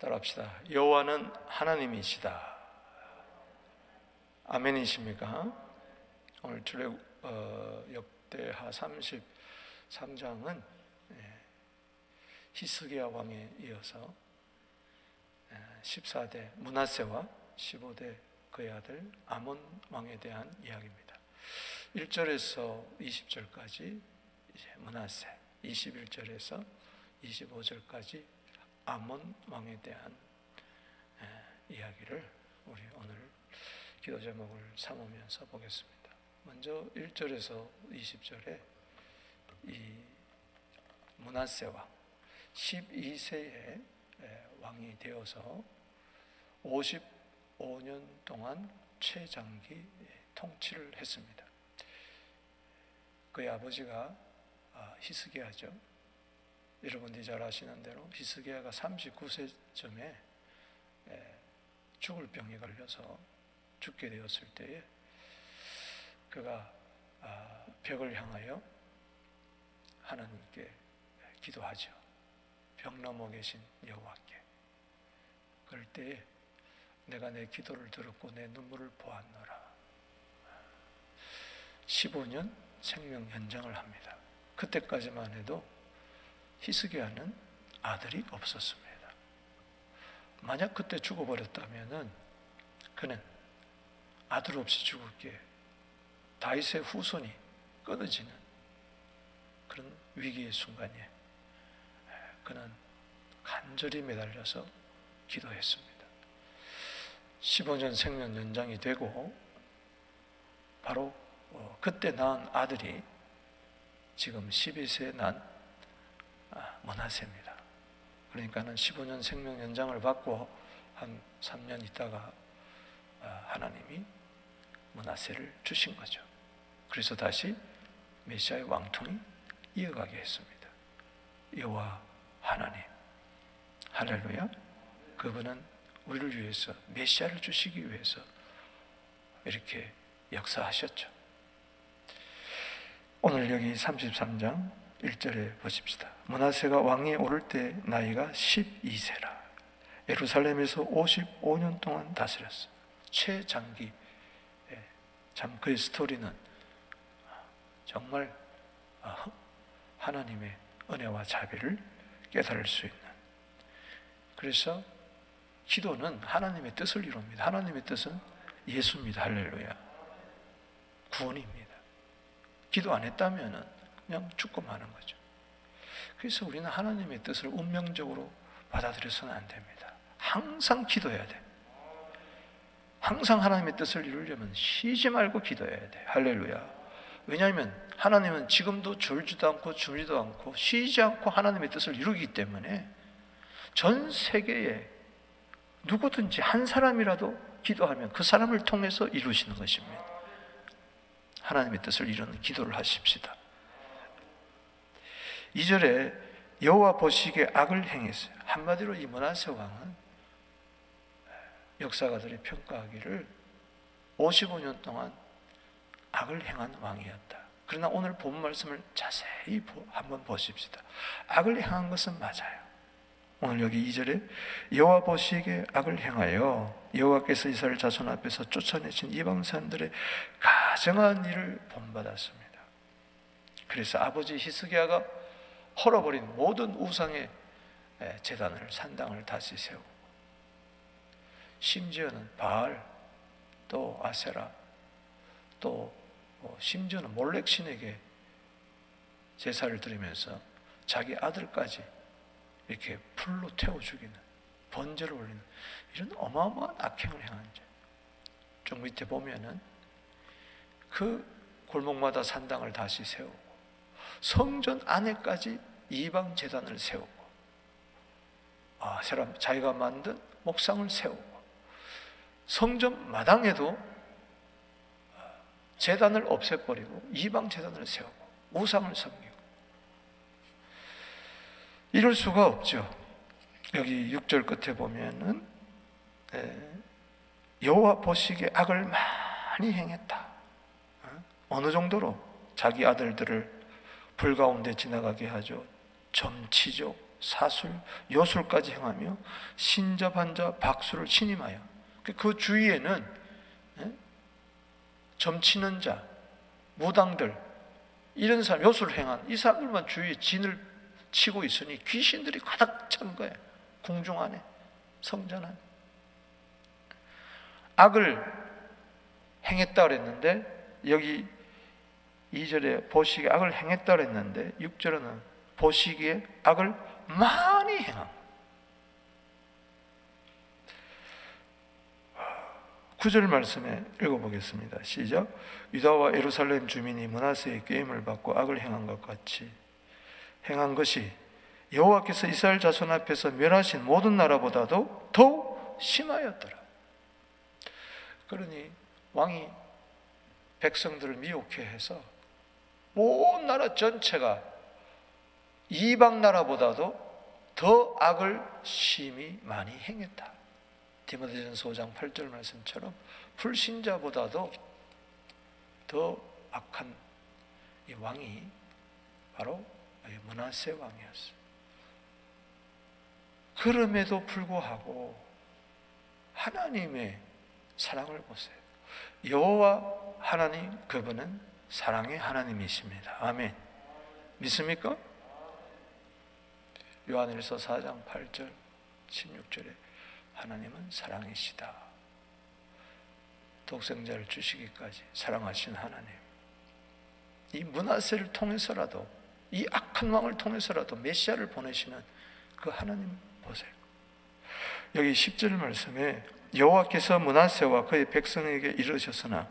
따라합시다. 여호와는 하나님이시다. 아멘이십니까? 오늘 역대하 33장은 히스기야 왕에 이어서 14대 므낫세와 15대 그의 아들 아몬 왕에 대한 이야기입니다. 1절에서 20절까지 므낫세, 21절에서 25절까지 아몬 왕에 대한 이야기를 우리 오늘 기도 제목을 삼으면서 보겠습니다. 먼저 1절에서 20절에 이 므낫세 왕 12세의 왕이 되어서 55년 동안 최장기 통치를 했습니다. 그의 아버지가 히스기야죠. 여러분들이 잘 아시는 대로 히스기야가 39세쯤에 죽을 병에 걸려서 죽게 되었을 때에 그가 벽을 향하여 하나님께 기도하죠. 벽 넘어 계신 여호와께. 그럴 때에 내가 내 기도를 들었고 내 눈물을 보았노라. 15년 생명 연장을 합니다. 그때까지만 해도 히스기야는 아들이 없었습니다. 만약 그때 죽어버렸다면 그는 아들 없이 죽을 게 다윗의 후손이 끊어지는 그런 위기의 순간에 그는 간절히 매달려서 기도했습니다. 15년 생명 연장이 되고 바로 그때 낳은 아들이 지금 12세에 난 므낫세입니다. 그러니까는 15년 생명 연장을 받고 한 3년 있다가 하나님이 므낫세를 주신 거죠. 그래서 다시 메시아의 왕통이 이어가게 했습니다. 여호와 하나님, 할렐루야. 그분은 우리를 위해서 메시아를 주시기 위해서 이렇게 역사하셨죠. 오늘 여기 33장 1절에 보십시다. 므낫세가 왕위에 오를 때 나이가 12세라. 예루살렘에서 55년 동안 다스렸어. 최장기. 참 그의 스토리는 정말 하나님의 은혜와 자비를 깨달을 수 있는. 그래서 기도는 하나님의 뜻을 이룹니다. 하나님의 뜻은 예수입니다. 할렐루야. 구원입니다. 기도 안 했다면 그냥 죽고 마는 거죠. 그래서 우리는 하나님의 뜻을 운명적으로 받아들여서는 안 됩니다. 항상 기도해야 돼. 항상 하나님의 뜻을 이루려면 쉬지 말고 기도해야 돼. 할렐루야. 왜냐하면 하나님은 지금도 졸지도 않고 주무지도 않고 쉬지 않고 하나님의 뜻을 이루기 때문에 전 세계에 누구든지 한 사람이라도 기도하면 그 사람을 통해서 이루시는 것입니다. 하나님의 뜻을 이루는 기도를 하십시다. 2절에 여호와 보시기에 악을 행했어요. 한마디로 이 므낫세 왕은 역사가들이 평가하기를 55년 동안 악을 행한 왕이었다. 그러나 오늘 본 말씀을 자세히 한번 보십시다. 악을 행한 것은 맞아요. 오늘 여기 2절에 여호와 보시기에 악을 행하여 여호와께서 이스라엘 자손 앞에서 쫓아내신 이방 사람들의 가증한 일을 본받았습니다. 그래서 아버지 히스기야가 헐어버린 모든 우상의 제단을 산당을 다시 세우고 심지어는 바알 또 아세라 또 심지어는 몰렉 신에게 제사를 드리면서 자기 아들까지 이렇게 풀로 태워 죽이는 번제를 올리는 이런 어마어마한 악행을 행한 죄. 좀 밑에 보면은 그 골목마다 산당을 다시 세우고 성전 안에까지 이방 제단을 세우고 자기가 만든 목상을 세우고 성전 마당에도 제단을 없애버리고 이방 제단을 세우고 우상을 섬기고 이럴 수가 없죠. 여기 6절 끝에 보면은 여호와 보시기에 악을 많이 행했다. 어느 정도로 자기 아들들을 불 가운데 지나가게 하죠. 점치죠. 사술, 요술까지 행하며 신접한 자 박수를 신임하여, 그 주위에는 점치는 자, 무당들, 이런 사람, 요술을 행한 이 사람들만 주위에 진을 치고 있으니 귀신들이 가득 찬 거예요. 궁중 안에, 성전 안에. 악을 행했다 그랬는데, 여기 2절에 보시기에 악을 행했다 그랬는데 6절에는 보시기에 악을 많이 행함. 9절 말씀에 읽어보겠습니다. 시작. 유다와 예루살렘 주민이 므낫세의 꾀임을 받고 악을 행한 것 같이 행한 것이 여호와께서 이스라엘 자손 앞에서 멸하신 모든 나라보다도 더욱 심하였더라. 그러니 왕이 백성들을 미혹해 해서 온 나라 전체가 이방 나라보다도 더 악을 심히 많이 행했다. 디모데전서 5장 8절 말씀처럼 불신자보다도 더 악한 이 왕이 바로 므낫세 왕이었어요. 그럼에도 불구하고 하나님의 사랑을 보세요. 여호와 하나님, 그분은 사랑의 하나님이십니다. 아멘. 믿습니까? 요한일서 4장 8절 16절에 하나님은 사랑이시다. 독생자를 주시기까지 사랑하신 하나님. 이 므낫세를 통해서라도, 이 악한 왕을 통해서라도 메시아를 보내시는 그 하나님 보세요. 여기 10절 말씀에 여호와께서 므낫세와 그의 백성에게 이르셨으나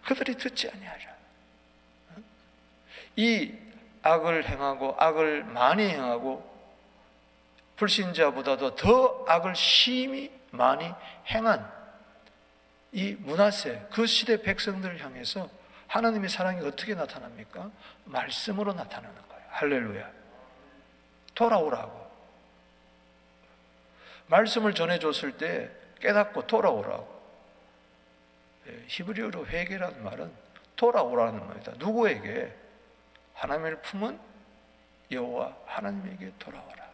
그들이 듣지 아니하리라. 이 악을 행하고 악을 많이 행하고 불신자보다도 더 악을 심히 많이 행한 이 므낫세, 그 시대 백성들을 향해서 하나님의 사랑이 어떻게 나타납니까? 말씀으로 나타나는 거예요. 할렐루야. 돌아오라고. 말씀을 전해줬을 때 깨닫고 돌아오라고. 히브리어로 회개라는 말은 돌아오라는 말이다. 누구에게? 하나님을 품은 여호와 하나님에게 돌아오라.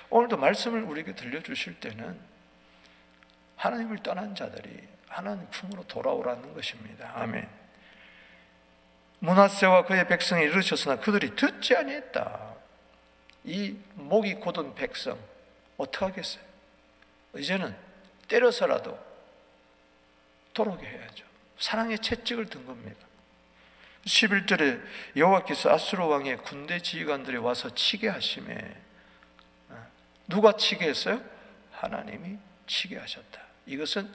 오늘도 말씀을 우리에게 들려주실 때는 하나님을 떠난 자들이 하나님 품으로 돌아오라는 것입니다. 아멘. 므낫세와 그의 백성이 이르셨으나 그들이 듣지 아니했다. 이 목이 곧은 백성 어떡하겠어요? 이제는 때려서라도 돌아오게 해야죠. 사랑의 채찍을 든 겁니다. 11절에 여호와께서 아수르 왕의 군대 지휘관들이 와서 치게 하심에, 누가 치게 했어요? 하나님이 치게 하셨다. 이것은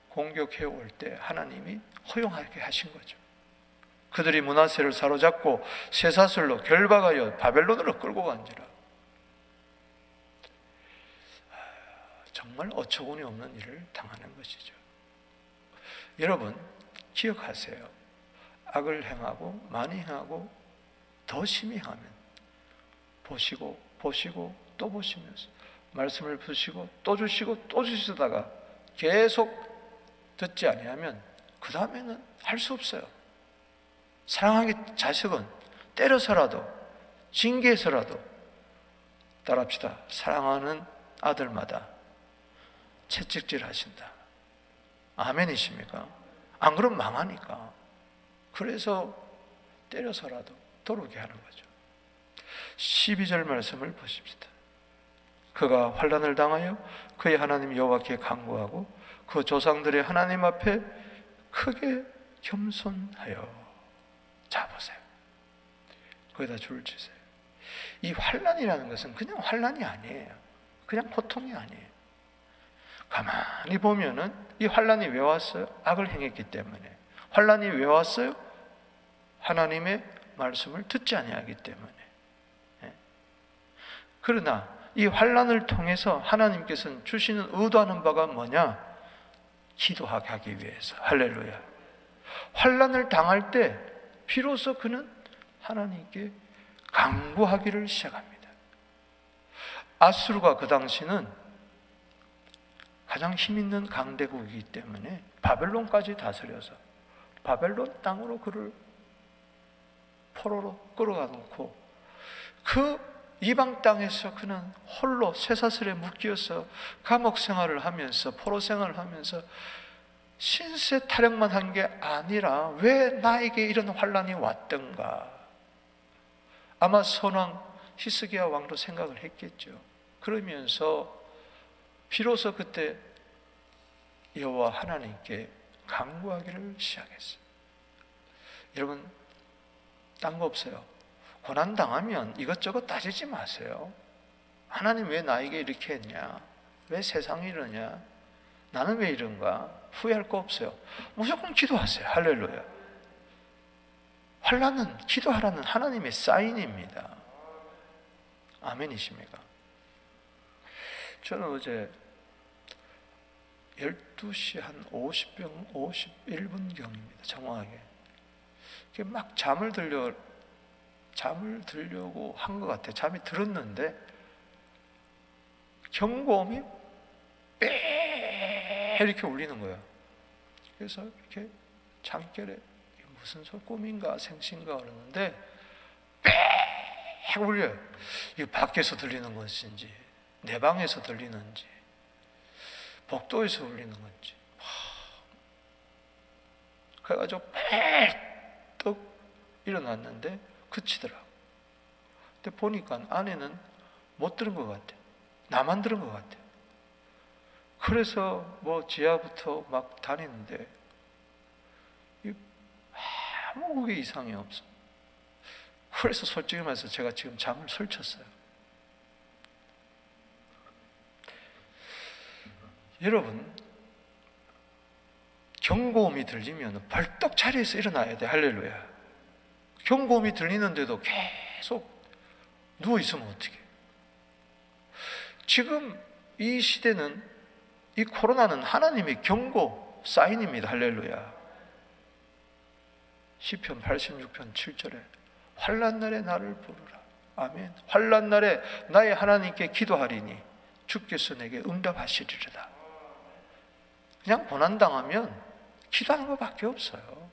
공격해 올 때 하나님이 허용하게 하신 거죠. 그들이 므낫세를 사로잡고 쇠사슬로 결박하여 바벨론으로 끌고 간지라. 정말 어처구니 없는 일을 당하는 것이죠. 여러분 기억하세요. 악을 행하고 많이 행하고 더 심히 하면 보시고 또 보시면서 말씀을 주시고 또 주시고 또 주시다가 계속 듣지 아니하면 그 다음에는 할 수 없어요. 사랑하기 자식은 때려서라도 징계해서라도 따라합시다. 사랑하는 아들마다 채찍질 하신다. 아멘이십니까? 안 그러면 망하니까. 그래서 때려서라도 돌아오게 하는 거죠. 12절 말씀을 보십시다. 그가 환난을 당하여 그의 하나님 여호와께 간구하고 그 조상들의 하나님 앞에 크게 겸손하여. 자 보세요. 거기다 줄을 치세요. 이 환난이라는 것은 그냥 환난이 아니에요. 그냥 고통이 아니에요. 가만히 보면은 이 환난이 왜 왔어요? 악을 행했기 때문에. 환난이 왜 왔어요? 하나님의 말씀을 듣지 아니하기 때문에. 그러나 이 환난을 통해서 하나님께서는 주시는 의도하는 바가 뭐냐? 기도하게 하기 위해서. 할렐루야. 환난을 당할 때 비로소 그는 하나님께 간구하기를 시작합니다. 아수르가 그 당시는 가장 힘있는 강대국이기 때문에 바벨론까지 다스려서 바벨론 땅으로 그를 포로로 끌어가 놓고 그 이방 땅에서 그는 홀로 쇠사슬에 묶여서 감옥 생활을 하면서 포로 생활을 하면서 신세 타령만 한 게 아니라 왜 나에게 이런 환란이 왔던가? 아마 선왕 히스기야 왕도 생각을 했겠죠. 그러면서 비로소 그때 여호와 하나님께 간구하기를 시작했어요. 여러분, 딴 거 없어요. 고난 당하면 이것저것 따지지 마세요. 하나님 왜 나에게 이렇게 했냐? 왜 세상이 이러냐? 나는 왜 이런가? 후회할 거 없어요. 무조건 기도하세요. 할렐루야. 환난은 기도하라는 하나님의 사인입니다. 아멘이십니까? 저는 어제 12시 한 51분경입니다. 정확하게. 막 잠을 들려고 한 것 같아요. 잠이 들었는데 경고음이 빼 이렇게 울리는 거예요. 그래서 이렇게 잠결에 무슨 꿈인가 생신가 그러는데 빼 울려요. 이게 밖에서 들리는 것인지 내 방에서 들리는지 복도에서 울리는 건지. 그래가지고 펄떡 일어났는데 그치더라고. 근데 보니까 안에는 못 들은 것 같아. 나만 들은 것 같아. 그래서 뭐 지하부터 막 다니는데 아무 그게 이상이 없어. 그래서 솔직히 말해서 제가 지금 잠을 설쳤어요. 여러분, 경고음이 들리면 벌떡 자리에서 일어나야 돼. 할렐루야. 경고음이 들리는데도 계속 누워있으면 어떡해? 지금 이 시대는, 이 코로나는 하나님의 경고 사인입니다. 할렐루야. 시편 86편 7절에 환난 날에 나를 부르라. 아멘. 환난 날에 나의 하나님께 기도하리니 주께서 내게 응답하시리로다. 그냥 고난당하면 기도하는 것밖에 없어요.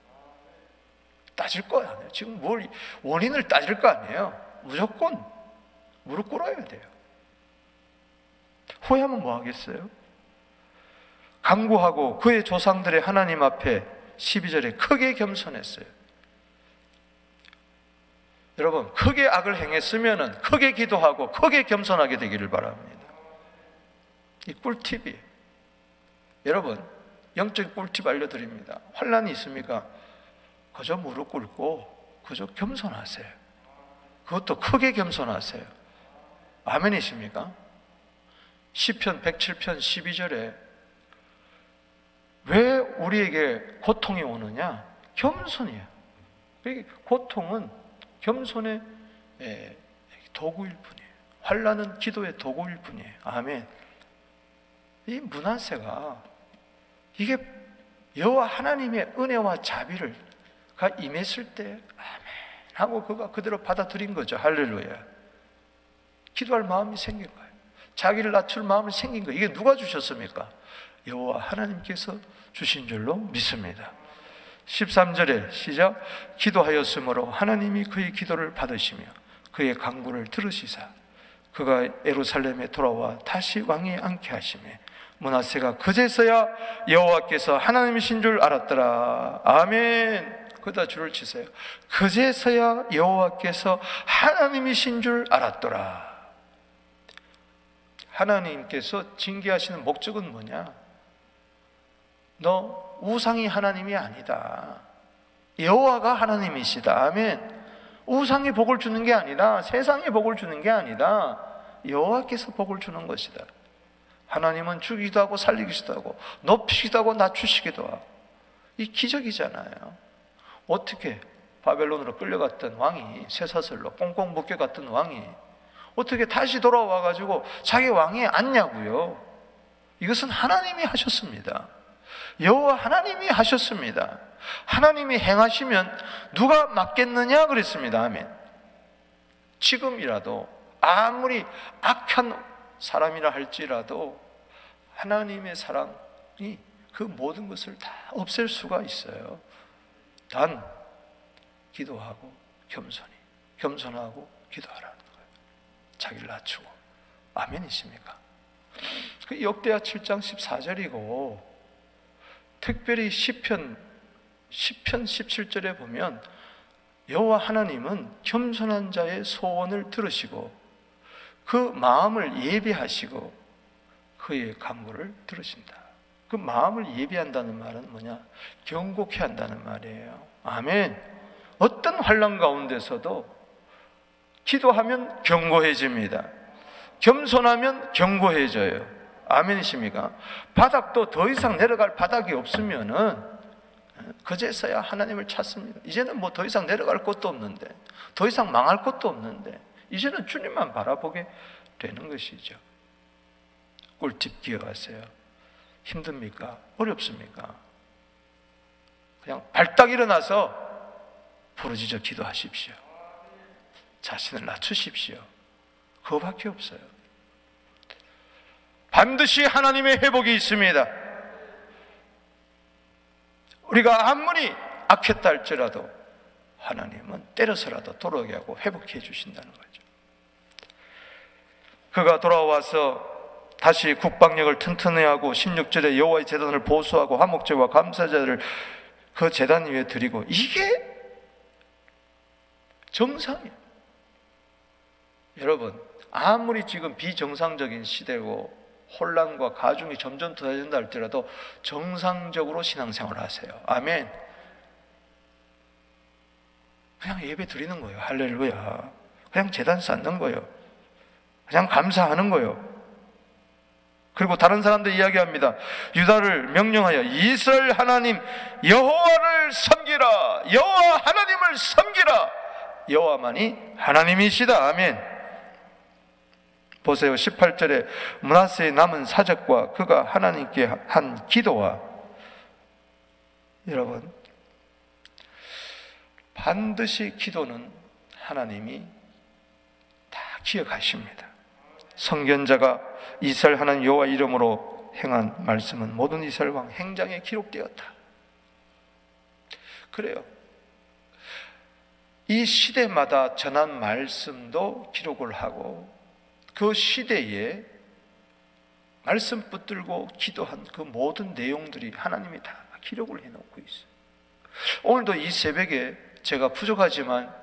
따질 거 아니에요. 지금 뭘 원인을 따질 거 아니에요. 무조건 무릎 꿇어야 돼요. 후회하면 뭐 하겠어요? 간구하고 그의 조상들의 하나님 앞에 12절에 크게 겸손했어요. 여러분, 크게 악을 행했으면 크게 기도하고 크게 겸손하게 되기를 바랍니다. 이 꿀팁이에요. 여러분, 영적인 꿀팁 알려드립니다. 환난이 있습니까? 그저 무릎 꿇고 그저 겸손하세요. 그것도 크게 겸손하세요. 아멘이십니까? 시편 107편 12절에 왜 우리에게 고통이 오느냐? 겸손이에요. 고통은 겸손의 도구일 뿐이에요. 환난은 기도의 도구일 뿐이에요. 아멘. 이 므낫세가 이게 여호와 하나님의 은혜와 자비를 임했을 때 아멘 하고 그가 그대로 받아들인 거죠. 할렐루야. 기도할 마음이 생긴 거예요. 자기를 낮출 마음이 생긴 거예요. 이게 누가 주셨습니까? 여호와 하나님께서 주신 줄로 믿습니다. 13절에 시작. 기도하였으므로 하나님이 그의 기도를 받으시며 그의 간구를 들으시사 그가 예루살렘에 돌아와 다시 왕에 앉게 하시매 므낫세가 그제서야 여호와께서 하나님이신 줄 알았더라. 아멘. 그다 줄을 치세요. 그제서야 여호와께서 하나님이신 줄 알았더라. 하나님께서 징계하시는 목적은 뭐냐? 너 우상이 하나님이 아니다. 여호와가 하나님이시다. 아멘. 우상이 복을 주는 게 아니라 세상이 복을 주는 게 아니다. 여호와께서 복을 주는 것이다. 하나님은 주기도 하고 살리기도 하고 높이기도 하고 낮추시기도 하고. 이 기적이잖아요. 어떻게 바벨론으로 끌려갔던 왕이 쇠사슬로 꽁꽁 묶여갔던 왕이 어떻게 다시 돌아와가지고 자기 왕위에 앉냐고요. 이것은 하나님이 하셨습니다. 여호와 하나님이 하셨습니다. 하나님이 행하시면 누가 막겠느냐 그랬습니다. 아멘. 지금이라도 아무리 악한 사람이라 할지라도 하나님의 사랑이 그 모든 것을 다 없앨 수가 있어요. 단 기도하고 겸손하고 기도하라는 거예요. 자기를 낮추고. 아멘이십니까? 그 역대하 7장 14절이고 특별히 시편 17절에 보면 여호와 하나님은 겸손한 자의 소원을 들으시고 그 마음을 예비하시고 그의 간구를 들으신다. 그 마음을 예비한다는 말은 뭐냐? 경고케 한다는 말이에요. 아멘. 어떤 환난 가운데서도 기도하면 경고해집니다. 겸손하면 경고해져요. 아멘이십니까? 바닥도 더 이상 내려갈 바닥이 없으면은 그제서야 하나님을 찾습니다. 이제는 뭐 더 이상 내려갈 것도 없는데, 더 이상 망할 것도 없는데, 이제는 주님만 바라보게 되는 것이죠. 꿀팁 기억하세요. 힘듭니까? 어렵습니까? 그냥 발딱 일어나서 부르짖어 기도하십시오. 자신을 낮추십시오. 그거밖에 없어요. 반드시 하나님의 회복이 있습니다. 우리가 아무리 악했다 할지라도 하나님은 때려서라도 돌아오게 하고 회복해 주신다는 거죠. 그가 돌아와서 다시 국방력을 튼튼히 하고 16절에 여호와의 제단을 보수하고 화목제와 감사제를 그 제단 위에 드리고, 이게 정상이에요. 여러분, 아무리 지금 비정상적인 시대고 혼란과 가중이 점점 더해진다 할지라도 정상적으로 신앙생활을 하세요. 아멘. 그냥 예배 드리는 거예요. 할렐루야. 그냥 제단 쌓는 거예요. 그냥 감사하는 거예요. 그리고 다른 사람들 이야기합니다. 유다를 명령하여 이스라엘 하나님 여호와를 섬기라. 여호와 하나님을 섬기라. 여호와만이 하나님이시다. 아멘. 보세요. 18절에 므낫세의 남은 사적과 그가 하나님께 한 기도와, 여러분, 반드시 기도는 하나님이 다 기억하십니다. 선견자가 이스라엘 하나님 여호와 이름으로 행한 말씀은 모든 이스라엘 왕 행장에 기록되었다. 그래요. 이 시대마다 전한 말씀도 기록을 하고 그 시대에 말씀 붙들고 기도한 그 모든 내용들이 하나님이 다 기록을 해놓고 있어요. 오늘도 이 새벽에 제가 부족하지만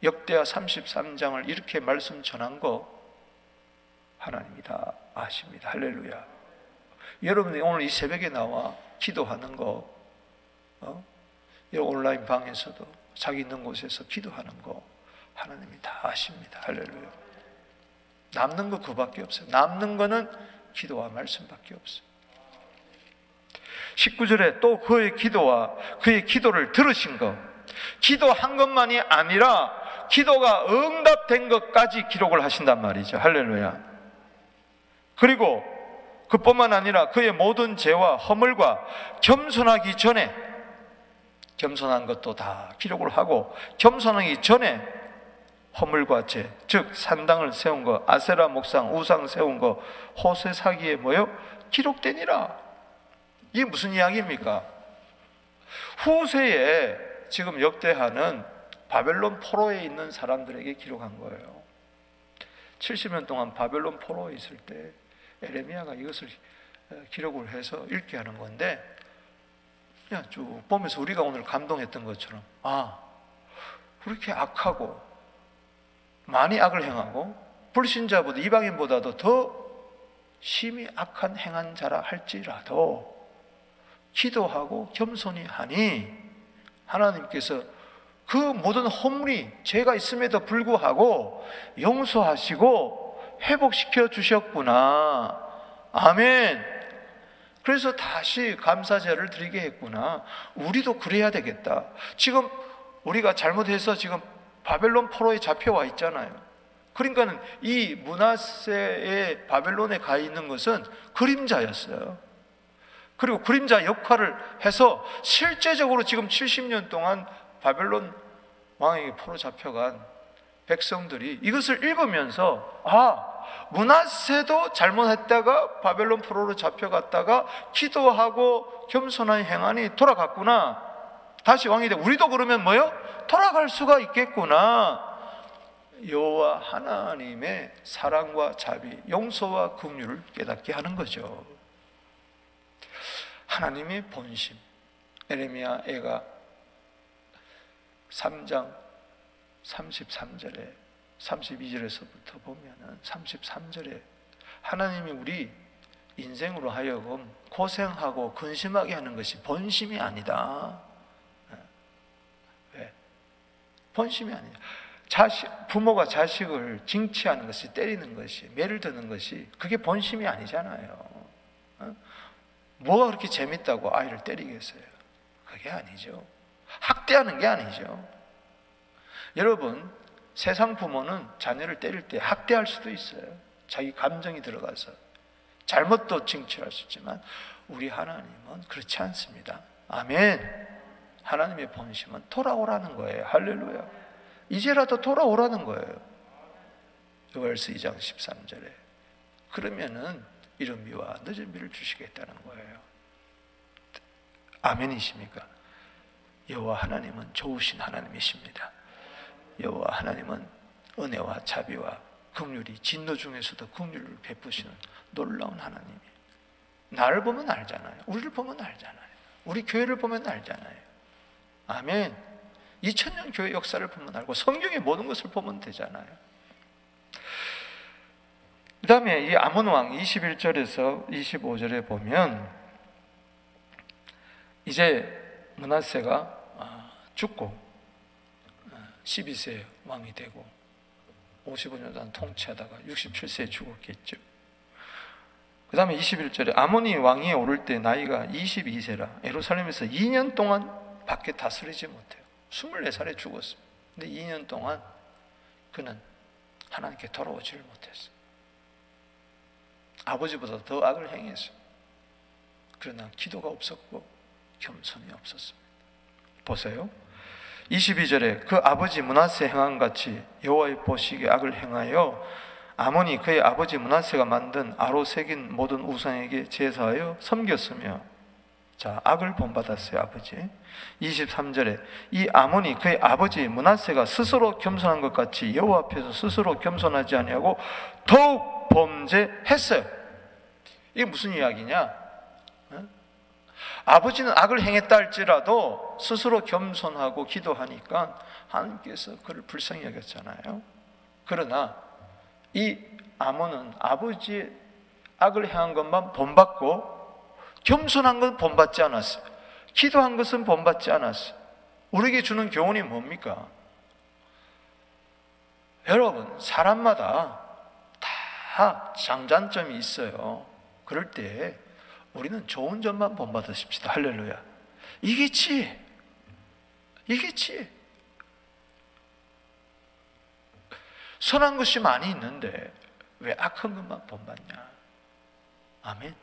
역대하 33장을 이렇게 말씀 전한 거 하나님이 다 아십니다. 할렐루야. 여러분이 오늘 이 새벽에 나와 기도하는 거, 온라인 방에서도 자기 있는 곳에서 기도하는 거 하나님이 다 아십니다. 할렐루야. 남는 거 그밖에 없어요. 남는 거는 기도와 말씀밖에 없어요. 19절에 또 그의 기도와 그의 기도를 들으신 것, 기도한 것만이 아니라 기도가 응답된 것까지 기록을 하신단 말이죠. 할렐루야. 그리고 그뿐만 아니라 그의 모든 죄와 허물과 겸손하기 전에, 겸손한 것도 다 기록을 하고 겸손하기 전에 허물과 죄, 즉 산당을 세운 거, 아세라 목상, 우상 세운 거, 호세 사기에 뭐요? 기록되니라. 이게 무슨 이야기입니까? 후세에 지금 역대하는 바벨론 포로에 있는 사람들에게 기록한 거예요. 70년 동안 바벨론 포로에 있을 때 에레미야가 이것을 기록을 해서 읽게 하는 건데, 그냥 쭉 보면서 우리가 오늘 감동했던 것처럼, 아, 그렇게 악하고 많이 악을 행하고 불신자보다 이방인보다도 더 심히 악한 행한 자라 할지라도 기도하고 겸손히 하니 하나님께서 그 모든 허물이 죄가 있음에도 불구하고 용서하시고 회복시켜 주셨구나. 아멘. 그래서 다시 감사제를 드리게 했구나. 우리도 그래야 되겠다. 지금 우리가 잘못해서 지금 바벨론 포로에 잡혀와 있잖아요. 그러니까는 이 므낫세의 바벨론에 가 있는 것은 그림자였어요. 그리고 그림자 역할을 해서 실제적으로 지금 70년 동안 바벨론 왕에게 포로 잡혀간 백성들이 이것을 읽으면서, 아, 므낫세도 잘못했다가 바벨론 포로로 잡혀갔다가 기도하고 겸손한 행하니 돌아갔구나. 다시 왕이 돼. 우리도 그러면 뭐요? 돌아갈 수가 있겠구나. 여호와 하나님의 사랑과 자비, 용서와 긍휼을 깨닫게 하는 거죠. 하나님의 본심. 에레미야 애가 3장 33절에 32절에서부터 보면은 33절에 하나님이 우리 인생으로 하여금 고생하고 근심하게 하는 것이 본심이 아니다. 왜? 본심이 아니다. 부모가 자식을 징치하는 것이, 때리는 것이, 매를 드는 것이 그게 본심이 아니잖아요. 뭐가 그렇게 재밌다고 아이를 때리겠어요? 그게 아니죠. 학대하는 게 아니죠. 여러분, 세상 부모는 자녀를 때릴 때 학대할 수도 있어요. 자기 감정이 들어가서 잘못도 징치할 수 있지만 우리 하나님은 그렇지 않습니다. 아멘. 하나님의 본심은 돌아오라는 거예요. 할렐루야. 이제라도 돌아오라는 거예요. 요엘서 2장 13절에. 그러면은 이른 비와 늦은 비를 주시겠다는 거예요. 아멘이십니까? 여호와 하나님은 좋으신 하나님이십니다. 여호와 하나님은 은혜와 자비와 긍휼이 진노 중에서도 긍휼을 베푸시는 놀라운 하나님이에요. 나를 보면 알잖아요. 우리를 보면 알잖아요. 우리 교회를 보면 알잖아요. 아멘. 2000년 교회 역사를 보면 알고 성경의 모든 것을 보면 되잖아요. 그 다음에 이 아몬 왕 21절에서 25절에 보면 이제 므낫세가 죽고 12세 왕이 되고 55년 동안 통치하다가 67세에 죽었겠죠. 그 다음에 21절에 아몬이 왕위에 오를 때 나이가 22세라 예루살렘에서 2년 동안 밖에 다스리지 못해요. 24살에 죽었어요. 근데 2년 동안 그는 하나님께 돌아오지를 못했어요. 아버지보다 더 악을 행했어요. 그러나 기도가 없었고 겸손이 없었습니다. 보세요. 22절에 그 아버지 므낫세 행함같이 여호와의 보시기에 악을 행하여 아몬이 그의 아버지 므낫세가 만든 아로 새긴 모든 우상에게 제사하여 섬겼으며, 자, 악을 본받았어요. 아버지. 23절에 이 아몬이 그의 아버지 므낫세가 스스로 겸손한 것 같이 여호와 앞에서 스스로 겸손하지 아니하고 더욱 범죄했어요. 이게 무슨 이야기냐? 아버지는 악을 행했다 할지라도 스스로 겸손하고 기도하니까 하나님께서 그를 불쌍히 여겼잖아요. 그러나 이 아몬은 아버지의 악을 행한 것만 본받고 겸손한 건 본받지 않았어요. 기도한 것은 본받지 않았어요. 우리에게 주는 교훈이 뭡니까? 여러분, 사람마다 다 장단점이 있어요. 그럴 때 우리는 좋은 점만 본받으십시다. 할렐루야. 이게 지혜. 이게 지혜. 선한 것이 많이 있는데 왜 악한 것만 본받냐? 아멘.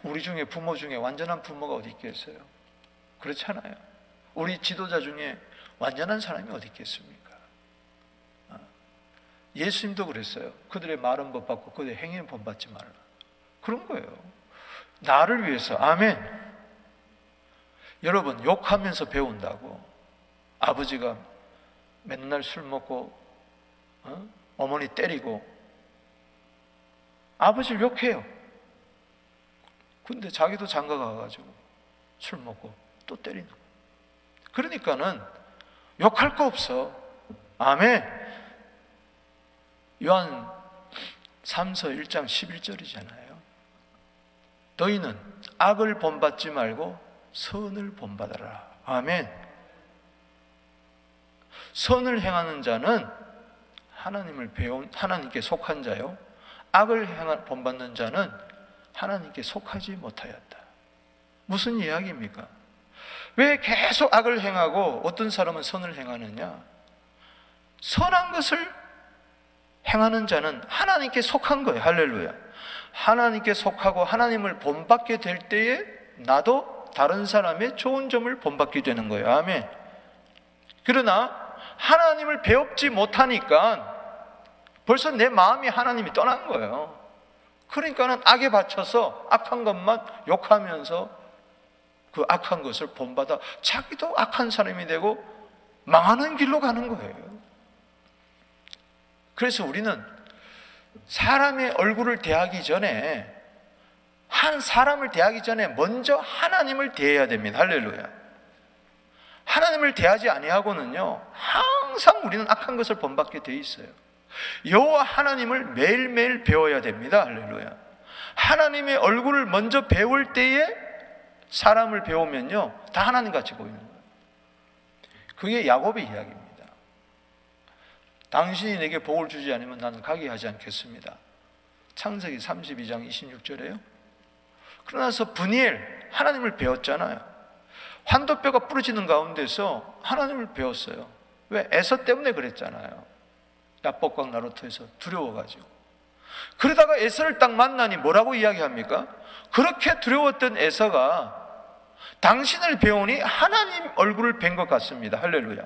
우리 중에 부모 중에 완전한 부모가 어디 있겠어요? 그렇잖아요. 우리 지도자 중에 완전한 사람이 어디 있겠습니까? 예수님도 그랬어요. 그들의 말은 본받고 그들의 행위는 본받지 말라. 그런 거예요. 나를 위해서. 아멘. 여러분, 욕하면서 배운다고 아버지가 맨날 술 먹고 어머니 때리고 아버지를 욕해요. 근데 자기도 장가 가가지고 술 먹고 또 때리는 거예요. 그러니까는 욕할 거 없어. 아멘. 요한 3서 1장 11절이잖아요. 너희는 악을 본받지 말고 선을 본받아라. 아멘. 선을 행하는 자는 하나님을 배운 하나님께 속한 자요, 악을 본받는 자는 하나님께 속하지 못하였다. 무슨 이야기입니까? 왜 계속 악을 행하고 어떤 사람은 선을 행하느냐? 선한 것을 행하는 자는 하나님께 속한 거예요. 할렐루야. 하나님께 속하고 하나님을 본받게 될 때에 나도 다른 사람의 좋은 점을 본받게 되는 거예요. 아멘. 그러나 하나님을 배웁지 못하니까 벌써 내 마음이 하나님이 떠난 거예요. 그러니까는 악에 받쳐서 악한 것만 욕하면서 그 악한 것을 본받아 자기도 악한 사람이 되고 망하는 길로 가는 거예요. 그래서 우리는 사람의 얼굴을 대하기 전에, 한 사람을 대하기 전에 먼저 하나님을 대해야 됩니다. 할렐루야. 하나님을 대하지 아니하고는요, 항상 우리는 악한 것을 본받게 돼 있어요. 여호와 하나님을 매일매일 배워야 됩니다. 할렐루야. 하나님의 얼굴을 먼저 배울 때에 사람을 배우면요, 다 하나님같이 보이는 거예요. 그게 야곱의 이야기입니다. 당신이 내게 복을 주지 않으면 나는 가게 하지 않겠습니다. 창세기 32장 26절에요. 그러나서 브니엘, 하나님을 배웠잖아요. 환도뼈가 부러지는 가운데서 하나님을 배웠어요. 왜? 에서 때문에 그랬잖아요. 야복강 나루터에서 두려워가지고. 그러다가 에서를 딱 만나니 뭐라고 이야기합니까? 그렇게 두려웠던 에서가 당신을 배우니 하나님 얼굴을 뵌 것 같습니다. 할렐루야.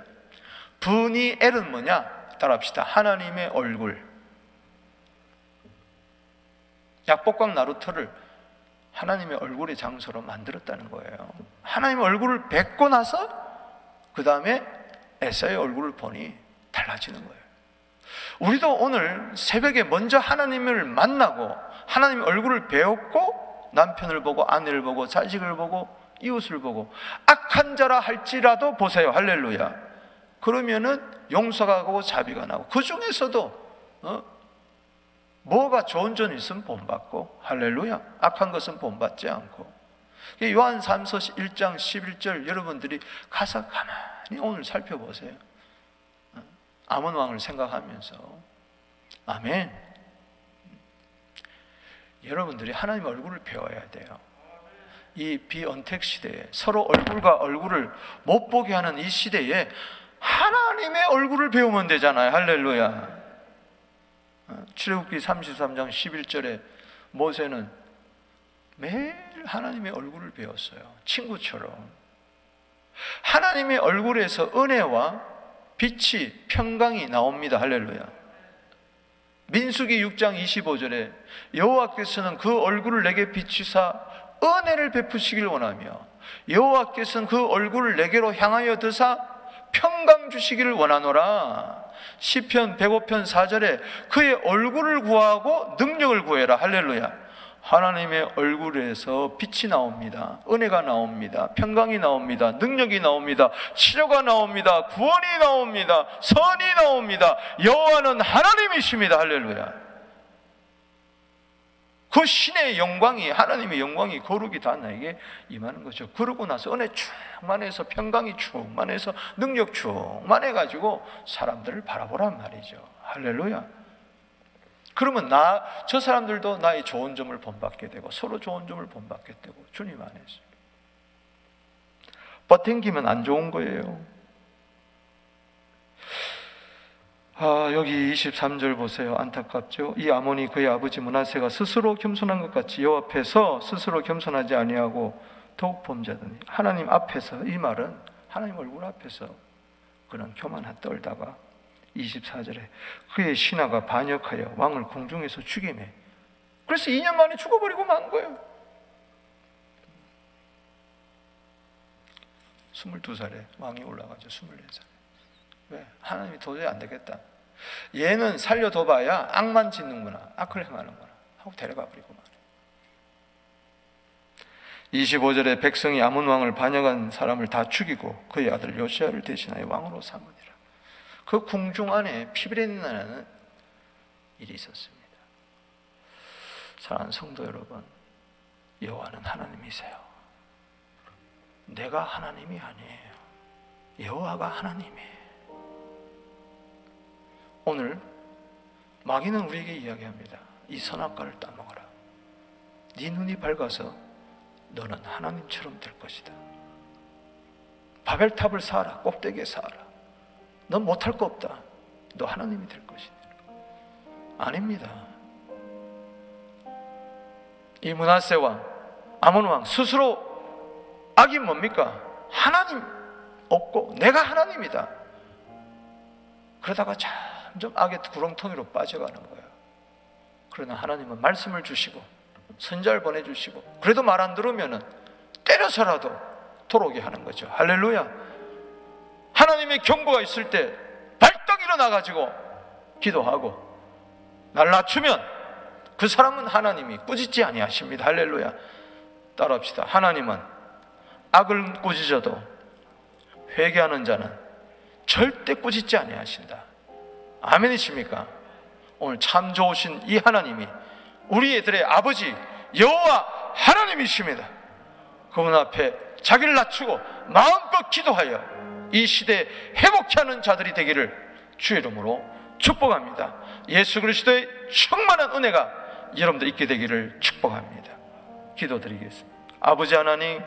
브니엘은 뭐냐? 따라합시다. 하나님의 얼굴. 야복강 나루터를 하나님의 얼굴의 장소로 만들었다는 거예요. 하나님의 얼굴을 뵙고 나서 그 다음에 에서의 얼굴을 보니 달라지는 거예요. 우리도 오늘 새벽에 먼저 하나님을 만나고 하나님의 얼굴을 배웠고 남편을 보고 아내를 보고 자식을 보고 이웃을 보고 악한 자라 할지라도 보세요. 할렐루야. 그러면은 용서가 가고 자비가 나고, 그 중에서도 뭐가 좋은 점이 있으면 본받고, 할렐루야, 악한 것은 본받지 않고. 요한삼서 1장 11절 여러분들이 가서 가만히 오늘 살펴보세요. 아몬 왕을 생각하면서. 아멘. 여러분들이 하나님의 얼굴을 배워야 돼요. 이 비언택 시대에 서로 얼굴과 얼굴을 못 보게 하는 이 시대에 하나님의 얼굴을 배우면 되잖아요. 할렐루야. 출애굽기 33장 11절에 모세는 매일 하나님의 얼굴을 배웠어요. 친구처럼. 하나님의 얼굴에서 은혜와 빛이, 평강이 나옵니다. 할렐루야. 민수기 6장 25절에 여호와께서는 그 얼굴을 내게 비추사 은혜를 베푸시길 원하며 여호와께서는 그 얼굴을 내게로 향하여 드사 평강 주시기를 원하노라. 시편 105편 4절에 그의 얼굴을 구하고 능력을 구해라. 할렐루야. 하나님의 얼굴에서 빛이 나옵니다. 은혜가 나옵니다. 평강이 나옵니다. 능력이 나옵니다. 치료가 나옵니다. 구원이 나옵니다. 선이 나옵니다. 여호와는 하나님이십니다. 할렐루야. 그 신의 영광이, 하나님의 영광이, 거룩이 다 나에게 임하는 거죠. 그러고 나서 은혜 충만해서, 평강이 충만해서, 능력 충만해가지고 사람들을 바라보란 말이죠. 할렐루야. 그러면 저 사람들도 나의 좋은 점을 본받게 되고 서로 좋은 점을 본받게 되고 주님 안에서. 버팅기면 안 좋은 거예요. 여기 23절 보세요. 안타깝죠? 이 아몬이 그의 아버지 므낫세가 스스로 겸손한 것 같이 여호와 앞에서 스스로 겸손하지 아니하고 더욱 범죄하더니. 하나님 앞에서, 이 말은 하나님 얼굴 앞에서 그는 교만하 떨다가 24절에 그의 신하가 반역하여 왕을 궁중에서 죽이매. 그래서 2년 만에 죽어버리고 만 거예요. 22살에 왕이 올라가죠. 24살에. 왜? 하나님이 도저히 안 되겠다. 얘는 살려둬봐야 악만 짓는구나, 악을 행하는구나 하고 데려가 버리고 말이에요. 25절에 백성이 아몬 왕을 반역한 사람을 다 죽이고 그의 아들 요시야를 대신하여 왕으로 삼으니라. 그 궁중 안에 피비린내나는 일이 있었습니다. 사랑하는 성도 여러분, 여호와는 하나님이세요. 내가 하나님이 아니에요. 여호와가 하나님이에요. 오늘 마귀는 우리에게 이야기합니다. 이 선악과를 따먹어라. 네 눈이 밝아서 너는 하나님처럼 될 것이다. 바벨탑을 쌓아라. 꼭대기에 쌓아라. 넌 못할 거 없다. 너 하나님이 될 것이다. 아닙니다. 이 므낫세 왕, 아몬 왕 스스로 악이 뭡니까? 하나님 없고 내가 하나님이다. 그러다가 점점 악의 구렁텅이로 빠져가는 거예요. 그러나 하나님은 말씀을 주시고 선자를 보내주시고 그래도 말 안 들으면 때려서라도 돌아오게 하는 거죠. 할렐루야. 하나님의 경고가 있을 때 발떡 일어나가지고 기도하고 날 낮추면 그 사람은 하나님이 꾸짖지 아니하십니다. 할렐루야. 따라합시다. 하나님은 악을 꾸짖어도 회개하는 자는 절대 꾸짖지 아니하신다. 아멘이십니까? 오늘 참 좋으신 이 하나님이 우리들의 아버지 여호와 하나님이십니다. 그분 앞에 자기를 낮추고 마음껏 기도하여 이 시대에 회복케 하는 자들이 되기를 주의 이름으로 축복합니다. 예수 그리스도의 충만한 은혜가 여러분들 있게 되기를 축복합니다. 기도드리겠습니다. 아버지 하나님,